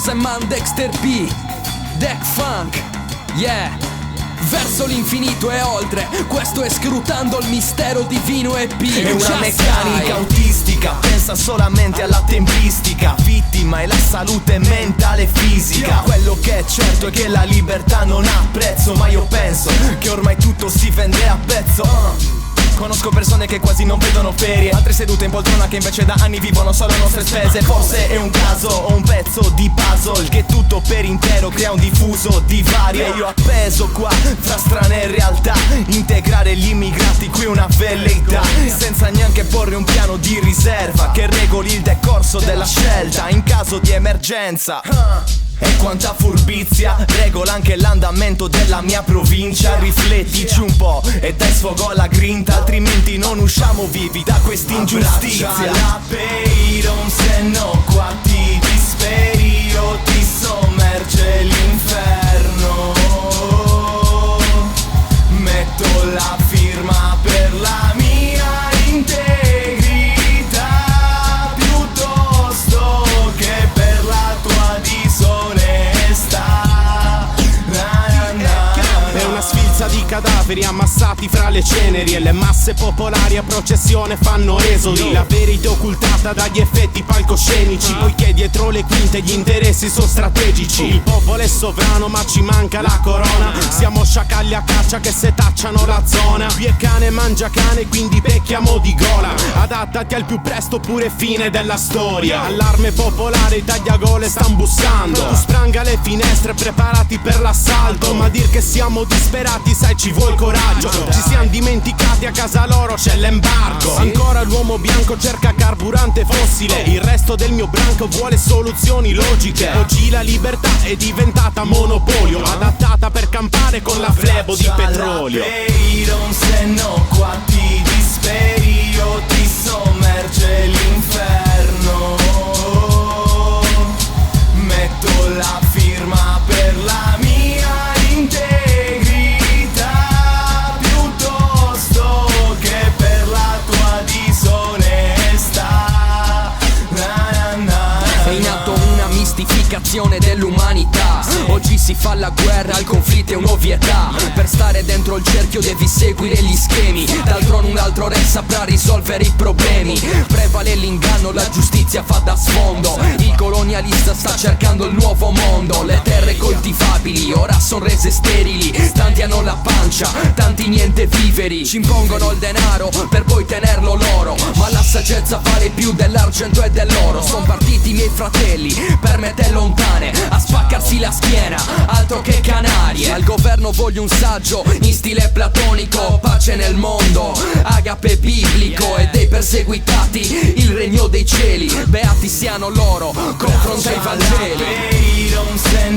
Bossa e Man Dexter P, Deck Funk, yeah. Verso l'infinito e oltre, questo è Scrutando il mistero divino EP. È una meccanica autistica, pensa solamente alla tempistica. Vittima è la salute mentale e fisica. Quello che è certo è che la libertà non ha prezzo, ma io penso che ormai tutto si vende a pezzo. Conosco persone che quasi non vedono ferie, altre sedute in poltrona che invece da anni vivono solo a nostre spese. Forse è un caso o un pezzo di puzzle che tutto per intero crea un diffuso divario. E io appeso qua fra strane realtà, integrare gli immigrati qui una velleità, senza neanche porre un piano di riserva che regoli il decorso della scelta in caso di emergenza. E quanta furbizia regola anche l'andamento della mia provincia. Riflettici un po' e dai sfogo alla grinta, altrimenti non usciamo vivi da quest'ingiustizia. Abbraccia Peyron, se no qua ti disperi o ti sommerge l'inferno. Metto la firma per la mia integrità piuttosto che per la tua disonestà. È una sfilza di cadaveri ammassati fra le ceneri, e le masse popolari a processione fanno esodi. La verità occultata dagli effetti palcoscenici, poiché dietro le quinte gli interessi sono strategici. Il popolo è sovrano ma ci manca la corona. Siamo sciacalli a caccia che setacciano la zona. Qui è cane mangia cane, quindi becchiamo di gola. Adattati al più presto pure fine della storia. Allarme popolare, i tagliagole stan bussando. Tu spranga le finestre preparati per l'assalto, ma dir che siamo disperati sai ci vuol coraggio. Ci siamo dimenticati a casa loro c'è l'embargo. Ancora l'uomo bianco cerca carburante fossile, il resto del mio branco vuole soluzioni logiche. Oggi la libertà è diventata monopolio, adattata per campare con la flebo di petrolio. Peyron, se no qua ti disperi o ti sommerge l'inferno. Metto la firma per la mia integrità piuttosto che per la tua disonestà. È in atto una mistificazione dell'umanità. Oggi si fa la guerra, il conflitto è un'ovvietà. Per stare dentro il cerchio devi seguire gli schemi, d'altro un altro re saprà risolvere i problemi. Prevale l'inganno, la giustizia fa da sfondo. Il colonialista sta cercando il nuovo mondo. Le terre coltivabili ora sono rese sterili. Tanti hanno la pancia, tanti niente viveri. Ci impongono il denaro per poi tenerlo loro, ma la saggezza vale più dell'argento e dell'oro. Sono partiti i miei fratelli per me te lontane a spaccarsi la schiena, altro che Canarie. Al governo voglio un saggio in stile platonico, pace nel mondo, agape biblico, e dei perseguitati il regno dei cieli. Beati siano loro, confronta i Vangeli. Peyron, se